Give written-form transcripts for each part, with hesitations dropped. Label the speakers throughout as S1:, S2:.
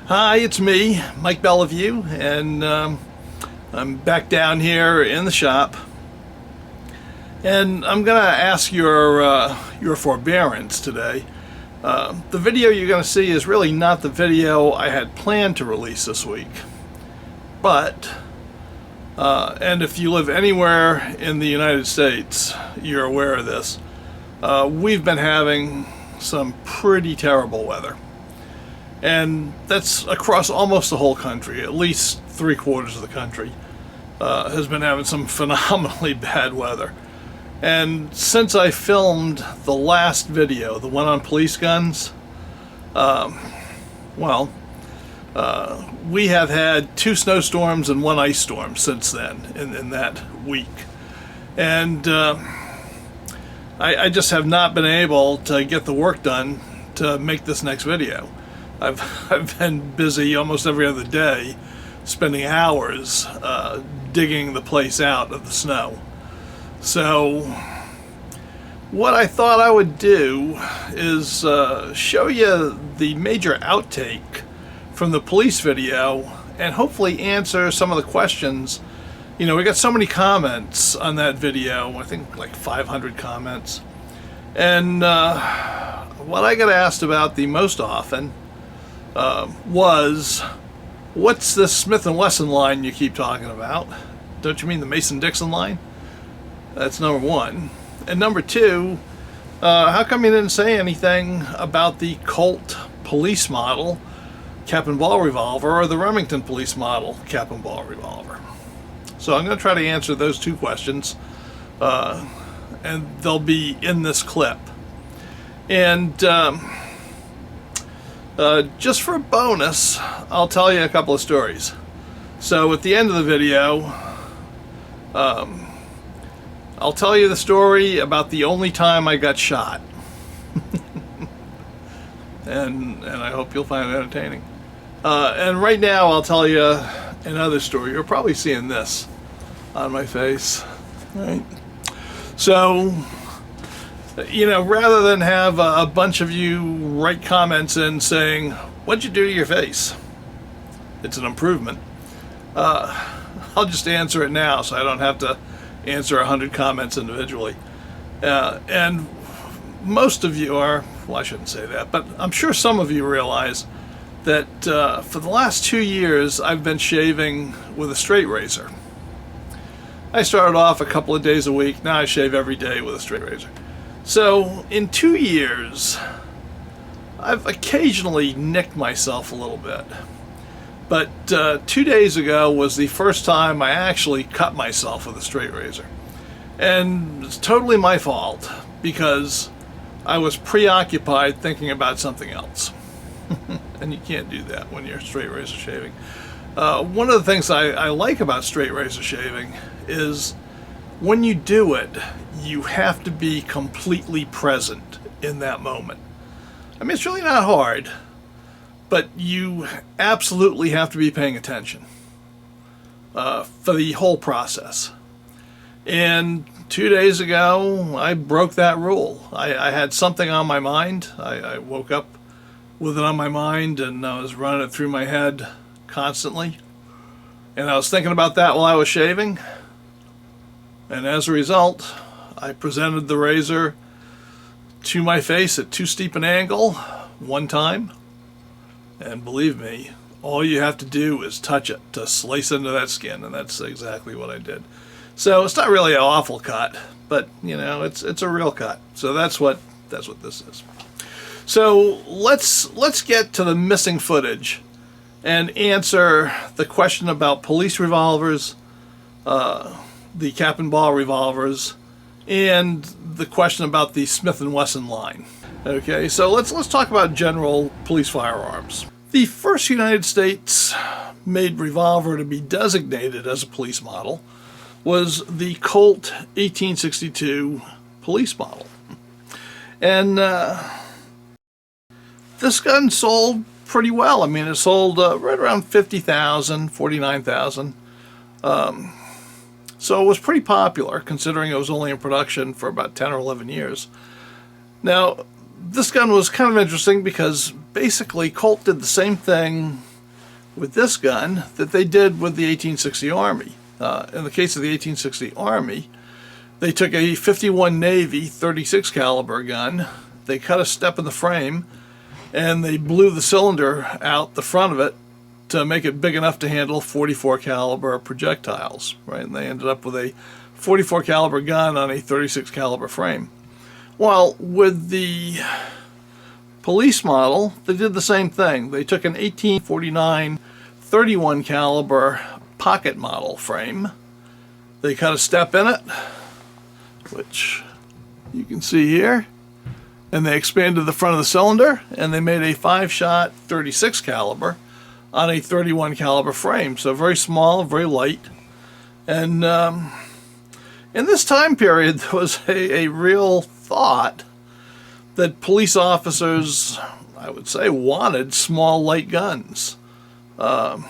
S1: Hi, it's me, Mike Bellevue, and I'm back down here in the shop. And I'm going to ask your forbearance today. The video you're going to see is really not the video I had planned to release this week. But, and if you live anywhere in the United States, you're aware of this. We've been having some pretty terrible weather. And that's across almost the whole country. At least 3/4 of the country has been having some phenomenally bad weather. And since I filmed the last video, the one on police guns, we have had 2 snowstorms and 1 ice storm since then in that week. And I just have not been able to get the work done to make this next video. I've been busy almost every other day, spending hours digging the place out of the snow. So what I thought I would do is show you the major outtake from the police video and hopefully answer some of the questions. You know, we got so many comments on that video, I think like 500 comments. And what I got asked about the most often was, what's this Smith Wesson line you keep talking about? Don't you mean the Mason-Dixon line? That's number 1. And number 2, how come you didn't say anything about the Colt police model cap and ball revolver or the Remington police model cap and ball revolver? So I'm going to try to answer those 2 questions, and they'll be in this clip. And just for a bonus, I'll tell you a couple of stories. So at the end of the video, I'll tell you the story about the only time I got shot. and I hope you'll find it entertaining. And right now I'll tell you another story. You're probably seeing this on my face, right? So, you know, rather than have a bunch of you write comments in saying, what'd you do to your face? It's an improvement. I'll just answer it now so I don't have to answer 100 comments individually. And most of you are, well, I shouldn't say that, but I'm sure some of you realize that for the last 2 years I've been shaving with a straight razor. I started off a couple of days a week, now I shave every day with a straight razor. So in 2 years, I've occasionally nicked myself a little bit. But 2 days ago was the first time I actually cut myself with a straight razor. And it's totally my fault because I was preoccupied thinking about something else. And you can't do that when you're straight razor shaving. One of the things I like about straight razor shaving is when you do it, you have to be completely present in that moment. I mean, it's really not hard, but you absolutely have to be paying attention for the whole process. And 2 days ago, I broke that rule. I had something on my mind. I woke up with it on my mind, and I was running it through my head constantly. And I was thinking about that while I was shaving. And as a result, I presented the razor to my face at too steep an angle 1 time. And believe me, all you have to do is touch it to slice into that skin, and that's exactly what I did. So it's not really an awful cut, but you know, it's a real cut. So that's what this is. So let's get to the missing footage and answer the question about police revolvers, the cap and ball revolvers, and the question about the Smith Wesson line. Okay, so let's talk about general police firearms. The first United States made revolver to be designated as a police model was the Colt 1862 police model. And this gun sold pretty well. I mean, it sold right around 50,000, 49,000. So it was pretty popular, considering it was only in production for about 10 or 11 years. Now, this gun was kind of interesting because basically Colt did the same thing with this gun that they did with the 1860 Army. In the case of the 1860 Army, they took a 51 Navy 36 caliber gun, they cut a step in the frame, and they blew the cylinder out the front of it to make it big enough to handle 44 caliber projectiles, right? And they ended up with a 44 caliber gun on a 36 caliber frame. Well, with the police model, they did the same thing. They took an 1849 31 caliber pocket model frame. They cut a step in it, which you can see here, and they expanded the front of the cylinder, and they made a 5-shot 36 caliber on a 31 caliber frame. So very small, very light. And in this time period, there was a real thought that police officers, I would say, wanted small, light guns. And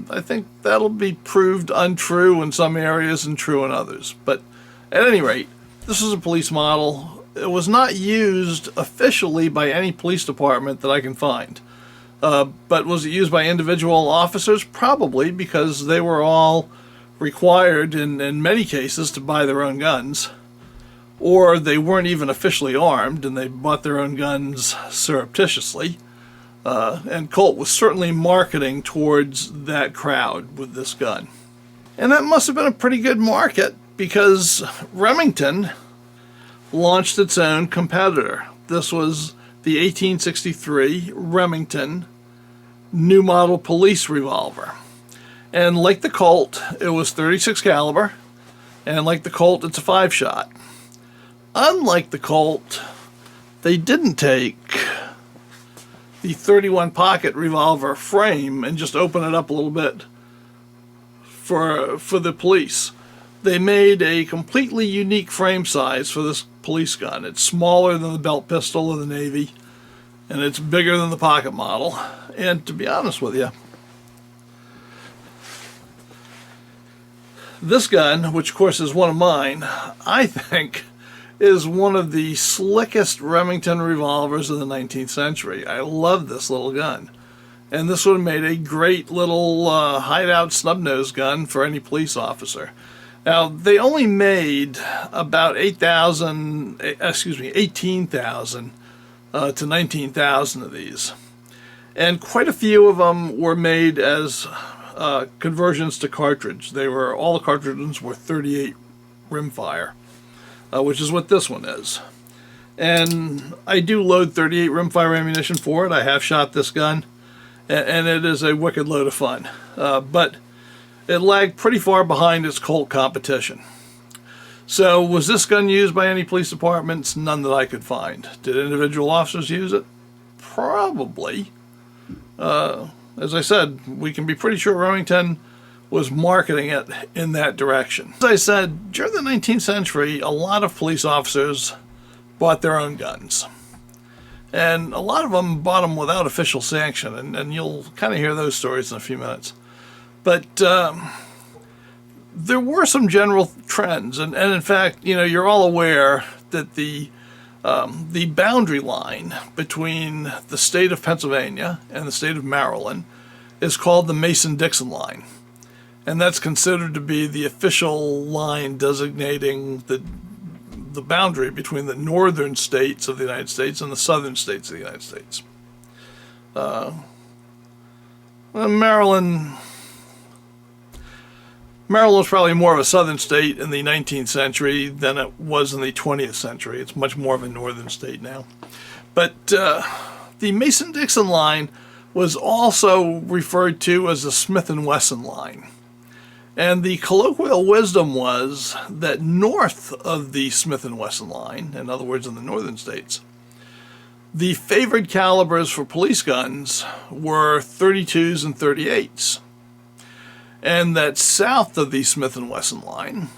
S1: I think that'll be proved untrue in some areas and true in others. But at any rate, this is a police model. It was not used officially by any police department that I can find. But was it used by individual officers? Probably, because they were all required in many cases to buy their own guns. Or they weren't even officially armed and they bought their own guns surreptitiously. And Colt was certainly marketing towards that crowd with this gun. And that must have been a pretty good market, because Remington launched its own competitor. This was the 1863 Remington new model police revolver. And like the Colt, it was 36 caliber, and like the Colt, it's a 5-shot. Unlike the Colt, they didn't take the 31 pocket revolver frame and just open it up a little bit for the police. They made a completely unique frame size for this police gun. It's smaller than the belt pistol of the Navy, and it's bigger than the pocket model. And to be honest with you, this gun, which of course is one of mine, I think is one of the slickest Remington revolvers of the 19th century. I love this little gun. And this would have made a great little hideout snub-nose gun for any police officer. Now, they only made about 18,000 to 19,000 of these. And quite a few of them were made as conversions to cartridge. All the cartridges were 38 rimfire, which is what this one is. And I do load 38 rimfire ammunition for it. I have shot this gun, and it is a wicked load of fun. But it lagged pretty far behind its Colt competition. So was this gun used by any police departments? None that I could find. Did individual officers use it? Probably. As I said, we can be pretty sure Remington was marketing it in that direction. As I said, during the 19th century, a lot of police officers bought their own guns. And a lot of them bought them without official sanction, and you'll kind of hear those stories in a few minutes. But there were some general trends, and in fact, you're all aware that the boundary line between the state of Pennsylvania and the state of Maryland is called the Mason-Dixon line. And that's considered to be the official line designating the boundary between the northern states of the United States and the southern states of the United States. Maryland was probably more of a southern state in the 19th century than it was in the 20th century. It's much more of a northern state now. But the Mason-Dixon line was also referred to as the Smith Wesson Line. And the colloquial wisdom was that north of the Smith Wesson Line, in other words in the northern states, the favored calibers for police guns were 32s and 38s. And that south of the Smith & Wesson line,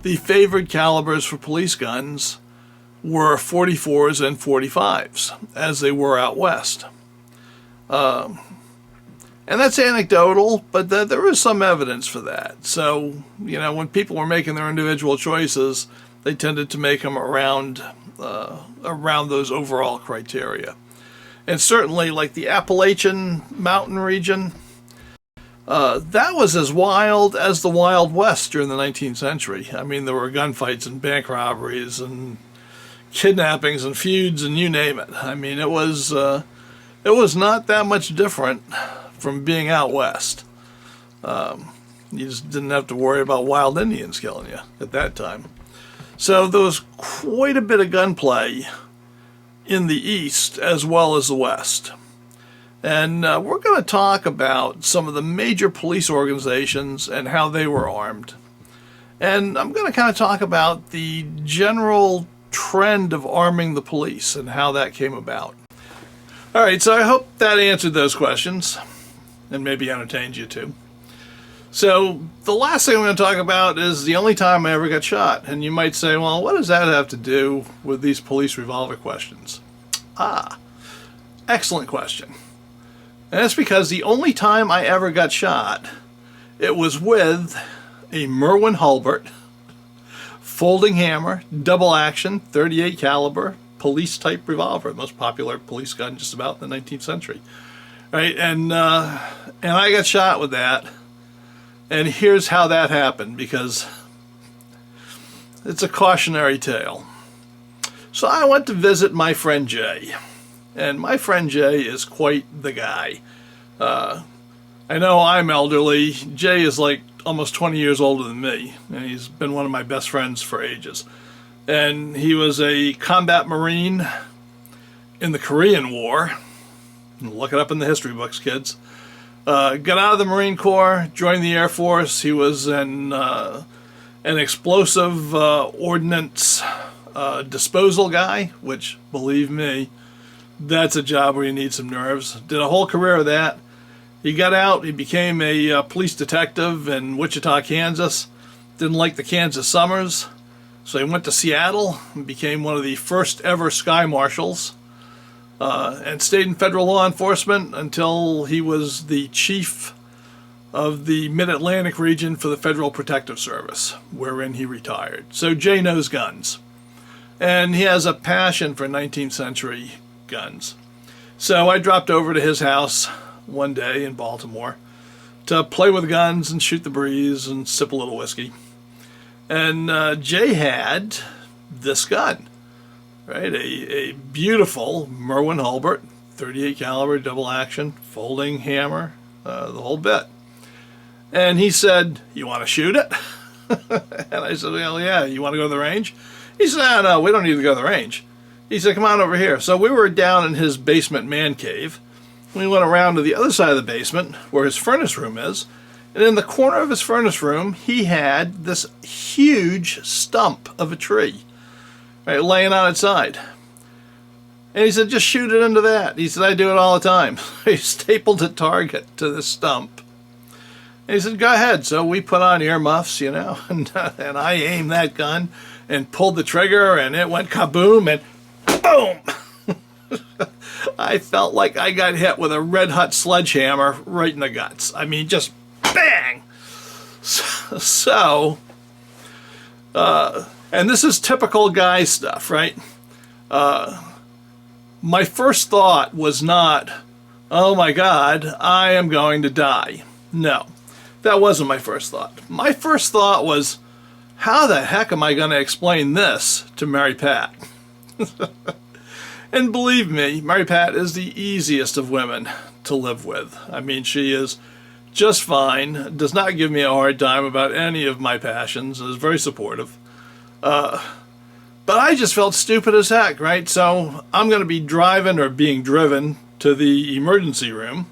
S1: the favored calibers for police guns were 44s and 45s, as they were out west. And that's anecdotal, but there is some evidence for that. So, when people were making their individual choices, they tended to make them around those overall criteria. and certainly like the Appalachian Mountain region, that was as wild as the Wild West during the 19th century. I mean, there were gunfights and bank robberies and kidnappings and feuds and you name it. I mean, it was not that much different from being out west. You just didn't have to worry about wild Indians killing you at that time. So there was quite a bit of gunplay in the East as well as the West. And we're going to talk about some of the major police organizations and how they were armed. And I'm going to kind of talk about the general trend of arming the police and how that came about. All right, so I hope that answered those questions and maybe entertained you too. So the last thing I'm going to talk about is the only time I ever got shot. And you might say, well, what does that have to do with these police revolver questions? Excellent question. And that's because the only time I ever got shot, it was with a Merwin Hulbert folding hammer, double action, 38 caliber, police type revolver, the most popular police gun just about in the 19th century. Right? And I got shot with that. And here's how that happened, because it's a cautionary tale. So I went to visit my friend Jay. And my friend Jay is quite the guy. I know I'm elderly. Jay is like almost 20 years older than me. And he's been one of my best friends for ages. And he was a combat Marine in the Korean War. Look it up in the history books, kids. Got out of the Marine Corps, joined the Air Force. He was an explosive ordnance disposal guy, which, believe me, that's a job where you need some nerves. Did a whole career of that. He got out, he became a police detective in Wichita, Kansas. Didn't like the Kansas summers, so he went to Seattle and became one of the first ever sky marshals. And stayed in federal law enforcement until he was the chief of the Mid-Atlantic region for the Federal Protective Service, wherein he retired. So Jay knows guns. And he has a passion for 19th century guns. So I dropped over to his house one day in Baltimore to play with guns and shoot the breeze and sip a little whiskey. And Jay had this gun. Right, a beautiful Merwin Hulbert, 38 caliber, double action, folding hammer, the whole bit. And he said, "You want to shoot it?" And I said, "Well, yeah. You want to go to the range?" He said, "No, we don't need to go to the range." He said, "Come on over here." So we were down in his basement man cave. We went around to the other side of the basement where his furnace room is. And in the corner of his furnace room, he had this huge stump of a tree. Right, laying on its side. And he said, "Just shoot it into that." He said, "I do it all the time." He stapled a target to the stump. And he said, "Go ahead." So we put on earmuffs, and I aimed that gun and pulled the trigger, and it went kaboom, and boom! I felt like I got hit with a red-hot sledgehammer right in the guts. I mean, just bang! And this is typical guy stuff, right? My first thought was not, "Oh my God, I am going to die." No, that wasn't my first thought. My first thought was, how the heck am I going to explain this to Mary Pat? And believe me, Mary Pat is the easiest of women to live with. I mean, she is just fine, does not give me a hard time about any of my passions, is very supportive. But I just felt stupid as heck, right? So I'm going to be driving or being driven to the emergency room.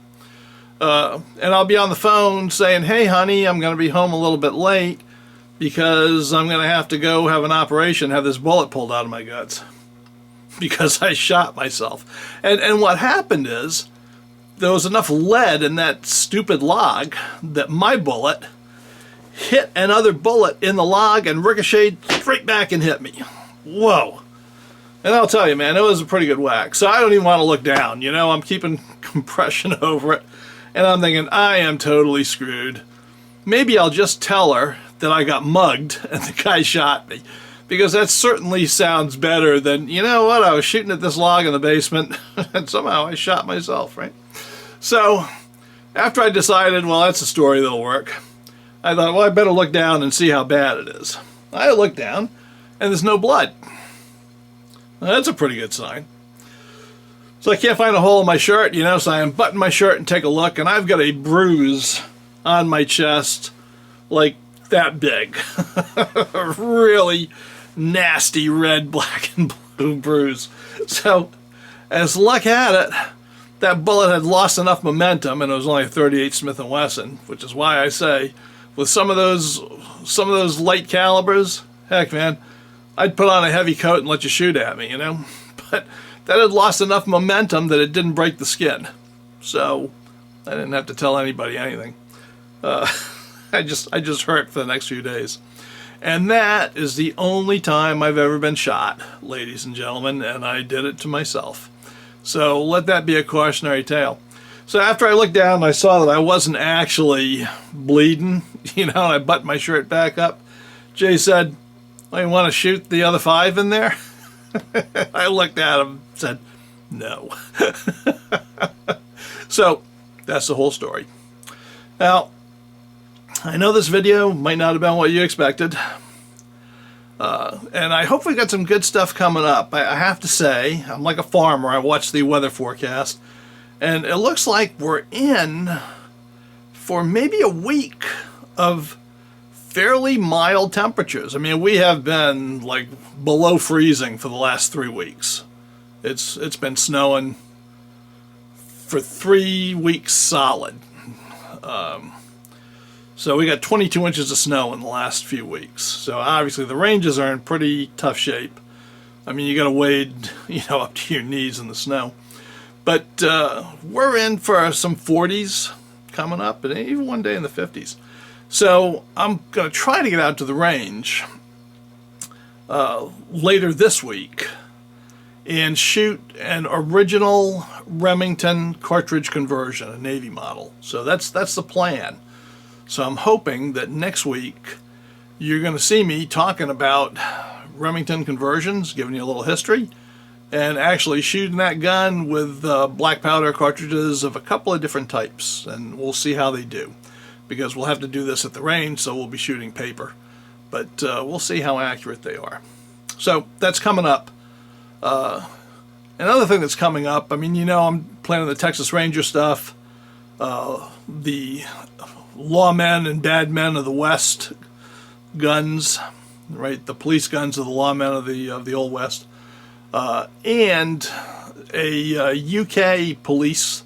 S1: And I'll be on the phone saying, "Hey, honey, I'm going to be home a little bit late because I'm going to have to go have an operation, have this bullet pulled out of my guts because I shot myself." And what happened is there was enough lead in that stupid log that my bullet hit another bullet in the log and ricocheted straight back and hit me. Whoa. And I'll tell you, man, it was a pretty good whack. So I don't even want to look down. I'm keeping compression over it. And I'm thinking, I am totally screwed. Maybe I'll just tell her that I got mugged and the guy shot me. because that certainly sounds better than, you know what, I was shooting at this log in the basement and somehow I shot myself, right? So after I decided, well, that's a story that'll work, I thought, well, I better look down and see how bad it is. I looked down and there's no blood. Well, that's a pretty good sign. So I can't find a hole in my shirt, you know, so I unbutton my shirt and take a look, and I've got a bruise on my chest like that big. A really nasty red, black, and blue bruise. So, as luck had it, that bullet had lost enough momentum, and it was only a .38 Smith & Wesson, which is why I say, with some of those light calibers, heck, man, I'd put on a heavy coat and let you shoot at me, you know? But that had lost enough momentum that it didn't break the skin. So I didn't have to tell anybody anything. I just hurt for the next few days. And that is the only time I've ever been shot, ladies and gentlemen, and I did it to myself. So let that be a cautionary tale. So after I looked down and I saw that I wasn't actually bleeding, you know, I buttoned my shirt back up. Jay said, well, you want to shoot the other 5 in there? I looked at him and said, no. So that's the whole story. Now, I know this video might not have been what you expected. And I hope we got some good stuff coming up. I have to say, I'm like a farmer. I watch the weather forecast, and it looks like we're in for maybe a week of fairly mild temperatures. I mean, we have been like below freezing for the last 3 weeks. It's been snowing for 3 weeks solid. So we got 22 inches of snow in the last few weeks. So obviously the ranges are in pretty tough shape. I mean, you got to wade, you know, up to your knees in the snow. But we're in for some 40s coming up, and even one day in the 50s. So I'm going to try to get out to the range later this week and shoot an original Remington cartridge conversion, a Navy model. So that's the plan. So I'm hoping that next week you're going to see me talking about Remington conversions, giving you a little history, and actually shooting that gun with black powder cartridges of a couple of different types, and we'll see how they do. Because we'll have to do this at the range, so we'll be shooting paper. But we'll see how accurate they are. So that's coming up. Another thing that's coming up, I mean, you know, I'm planning the Texas Ranger stuff, the lawmen and bad men of the West guns, right? The police guns of the lawmen of the Old West, and a UK police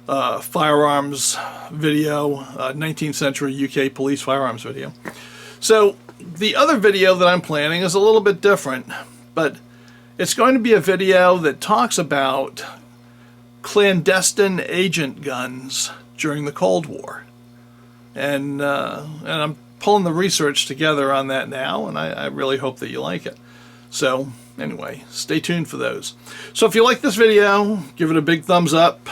S1: firearms video, 19th century UK police firearms video. So the other video that I'm planning is a little bit different, but it's going to be a video that talks about clandestine agent guns during the Cold War. And I'm pulling the research together on that now, and I really hope that you like it. So anyway, stay tuned for those. So if you like this video, give it a big thumbs up.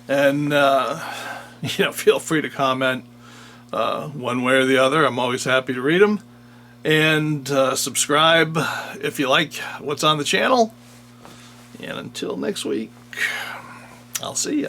S1: And, you know, feel free to comment one way or the other. I'm always happy to read them. And subscribe if you like what's on the channel. And until next week, I'll see you.